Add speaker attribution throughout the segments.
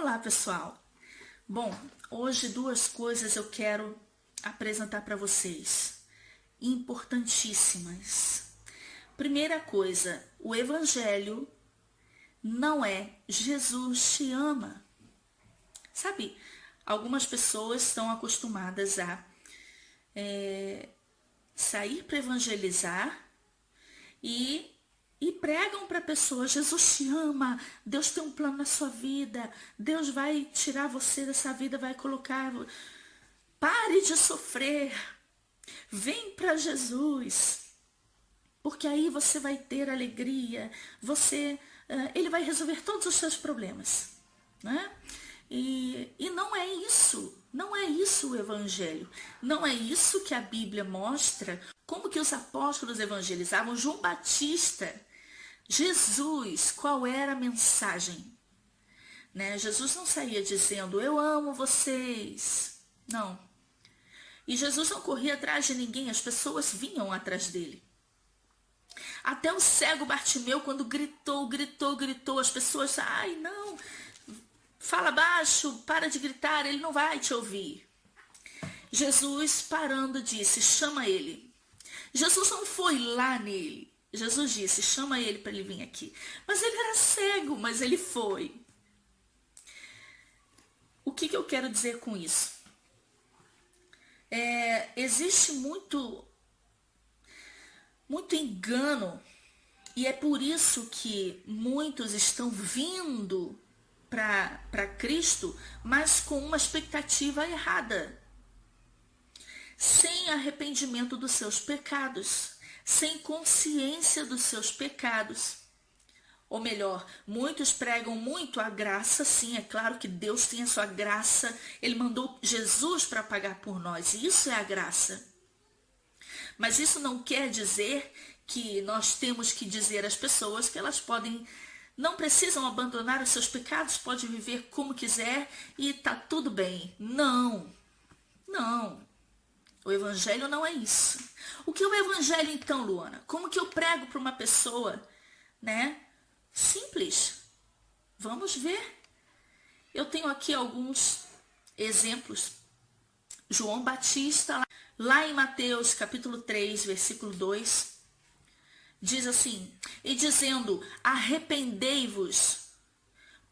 Speaker 1: Olá, pessoal. Bom, hoje duas coisas eu quero apresentar para vocês, importantíssimas. Primeira coisa, o Evangelho não é Jesus te ama. Sabe, algumas pessoas estão acostumadas a sair para evangelizar e pregam para a pessoa: Jesus te ama, Deus tem um plano na sua vida, Deus vai tirar você dessa vida, vai colocar... Pare de sofrer, vem para Jesus, porque aí você vai ter alegria, ele vai resolver todos os seus problemas, né? E não é isso, não é isso o Evangelho, não é isso que a Bíblia mostra, como que os apóstolos evangelizavam. João Batista, Jesus, qual era a mensagem? Né? Jesus não saía dizendo: eu amo vocês, não. E Jesus não corria atrás de ninguém, as pessoas vinham atrás dele. Até o cego Bartimeu, quando gritou, as pessoas: ai, não, fala baixo, para de gritar, ele não vai te ouvir. Jesus, parando, disse: chama ele. Jesus não foi lá nele. Jesus disse: chama ele para ele vir aqui. Mas ele era cego, mas ele foi. O que eu quero dizer com isso? Existe muito engano, e é por isso que muitos estão vindo para Cristo, mas com uma expectativa errada, sem arrependimento dos seus pecados, sem consciência dos seus pecados. Ou melhor, muitos pregam muito a graça. Sim, é claro que Deus tem a sua graça, ele mandou Jesus para pagar por nós, isso é a graça. Mas isso não quer dizer que nós temos que dizer às pessoas que elas não precisam abandonar os seus pecados, pode viver como quiser e tá tudo bem. Não, não. O Evangelho não é isso. O que é o Evangelho então, Luana? Como que eu prego para uma pessoa, né? Simples. Vamos ver. Eu tenho aqui alguns exemplos. João Batista, lá em Mateus capítulo 3, versículo 2, diz assim: e dizendo: arrependei-vos,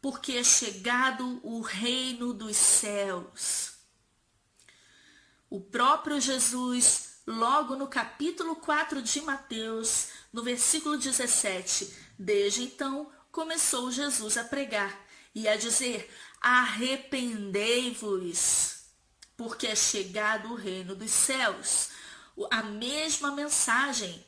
Speaker 1: porque é chegado o reino dos céus. O próprio Jesus, logo no capítulo 4 de Mateus, no versículo 17, desde então começou Jesus a pregar e a dizer: arrependei-vos, porque é chegado o reino dos céus. A mesma mensagem.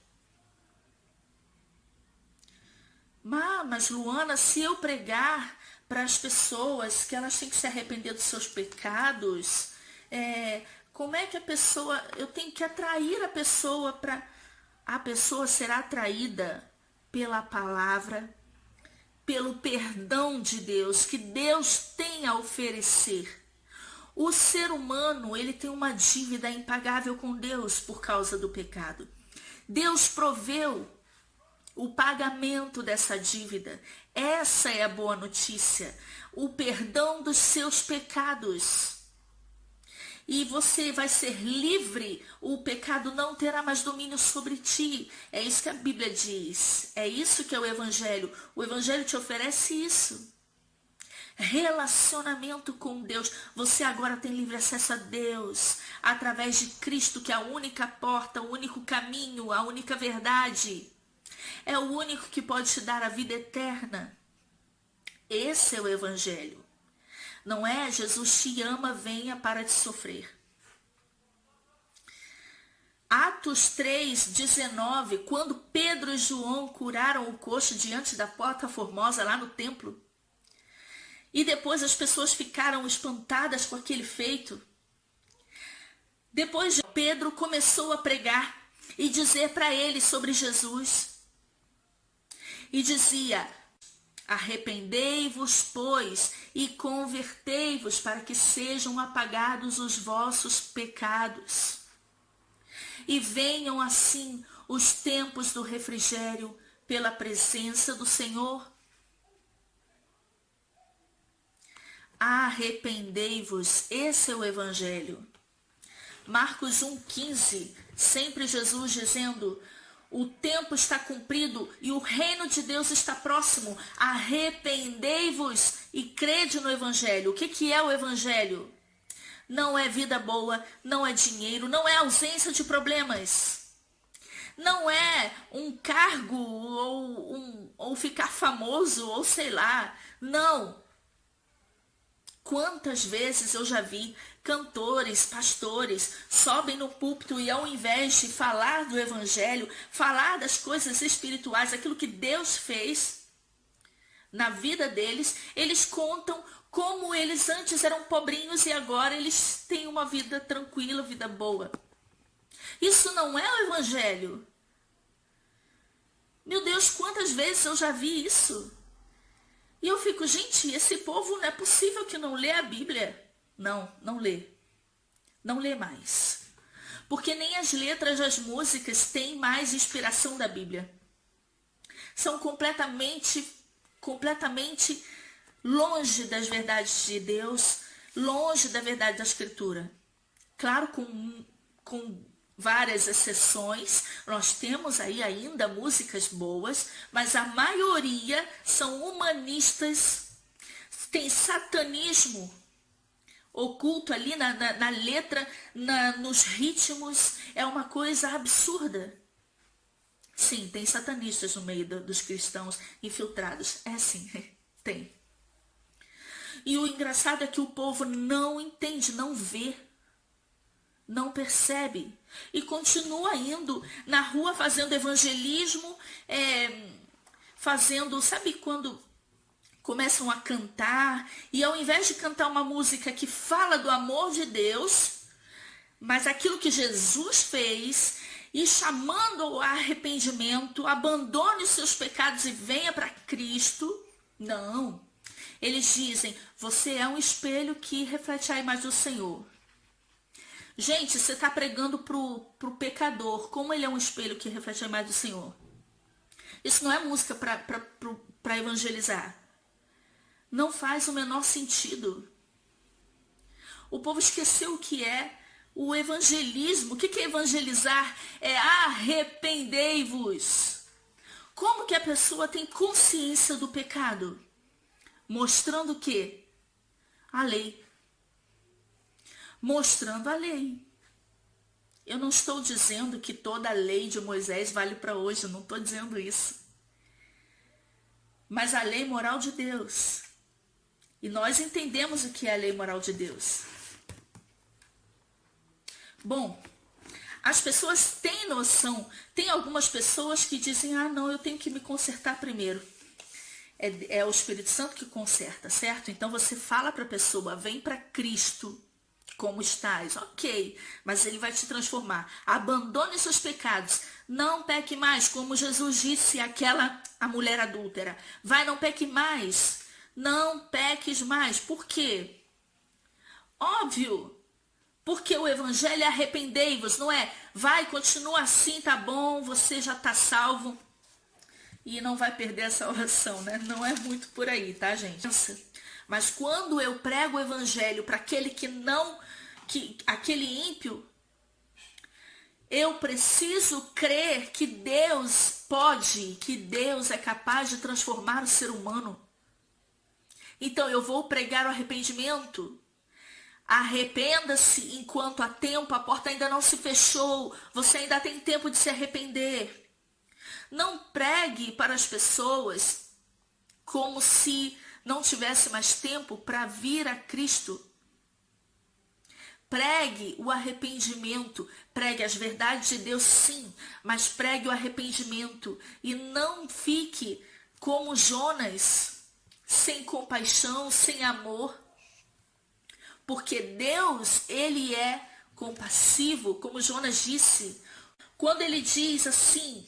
Speaker 1: Mas Luana, se eu pregar para as pessoas que elas têm que se arrepender dos seus pecados, como é que eu tenho que atrair a pessoa para... A pessoa será atraída pela palavra, pelo perdão de Deus, que Deus tem a oferecer. O ser humano, ele tem uma dívida impagável com Deus por causa do pecado. Deus proveu o pagamento dessa dívida. Essa é a boa notícia. O perdão dos seus pecados. E você vai ser livre, o pecado não terá mais domínio sobre ti. É isso que a Bíblia diz. É isso que é o Evangelho. O Evangelho te oferece isso. Relacionamento com Deus. Você agora tem livre acesso a Deus através de Cristo, que é a única porta, o único caminho, a única verdade. É o único que pode te dar a vida eterna. Esse é o Evangelho. Não é Jesus te ama, venha, para de sofrer. Atos 3:19, quando Pedro e João curaram o coxo diante da porta formosa lá no templo, e depois as pessoas ficaram espantadas com aquele feito. Depois Pedro começou a pregar e dizer para eles sobre Jesus. E dizia: arrependei-vos, pois, e convertei-vos, para que sejam apagados os vossos pecados. E venham assim os tempos do refrigério pela presença do Senhor. arrependei-vos. Esse é o evangelho. Marcos 1,15, sempre Jesus dizendo: o tempo está cumprido e o reino de Deus está próximo. Arrependei-vos e crede no evangelho. O que é o evangelho? Não é vida boa, não é dinheiro, não é ausência de problemas. Não é um cargo ou ficar famoso ou sei lá. Não. Quantas vezes eu já vi cantores, pastores, sobem no púlpito e ao invés de falar do evangelho, falar das coisas espirituais, aquilo que Deus fez na vida deles, eles contam como eles antes eram pobrinhos e agora eles têm uma vida tranquila, vida boa. Isso não é o evangelho. Meu Deus, quantas vezes eu já vi isso? E eu fico, gente, esse povo não é possível que não lê a Bíblia. Não lê. Não lê mais. Porque nem as letras das músicas têm mais inspiração da Bíblia. São completamente longe das verdades de Deus, longe da verdade da Escritura. Claro, com várias exceções, nós temos aí ainda músicas boas, mas a maioria são humanistas, tem satanismo oculto ali na letra, nos ritmos, é uma coisa absurda. Sim, tem satanistas no meio dos cristãos infiltrados, é sim, tem. E o engraçado é que o povo não entende, não vê, não percebe e continua indo na rua fazendo evangelismo, sabe quando começam a cantar e ao invés de cantar uma música que fala do amor de Deus, mas aquilo que Jesus fez e chamando ao arrependimento, abandone os seus pecados e venha para Cristo, não. Eles dizem, você é um espelho que reflete a imagem do Senhor. Gente, você está pregando pro pecador, como ele é um espelho que reflete a imagem do Senhor. Isso não é música para evangelizar. Não faz o menor sentido. O povo esqueceu o que é o evangelismo. O que é evangelizar? É arrependei-vos. Como que a pessoa tem consciência do pecado? Mostrando o quê? A lei. Mostrando a lei. Eu não estou dizendo que toda a lei de Moisés vale para hoje, eu não estou dizendo isso. Mas a lei moral de Deus. E nós entendemos o que é a lei moral de Deus. Bom, as pessoas têm noção. Tem algumas pessoas que dizem, não, eu tenho que me consertar primeiro. É o Espírito Santo que conserta, certo? Então você fala para a pessoa, vem para Cristo. Como estás? Ok, mas ele vai te transformar. Abandone seus pecados. Não peque mais, como Jesus disse a mulher adúltera. Vai, não peque mais. Não peques mais. Por quê? Óbvio. Porque o evangelho é arrependei-vos, não é? Vai, continua assim, tá bom, você já tá salvo. E não vai perder a salvação, né? Não é muito por aí, tá, gente? Mas quando eu prego o evangelho para aquele aquele ímpio, eu preciso crer que Deus pode, que Deus é capaz de transformar o ser humano. Então eu vou pregar o arrependimento. Arrependa-se enquanto há tempo, a porta ainda não se fechou, você ainda tem tempo de se arrepender. Não pregue para as pessoas como se não tivesse mais tempo para vir a Cristo. Pregue o arrependimento, pregue as verdades de Deus, sim, mas pregue o arrependimento e não fique como Jonas, sem compaixão, sem amor, porque Deus, ele é compassivo, como Jonas disse, quando ele diz assim,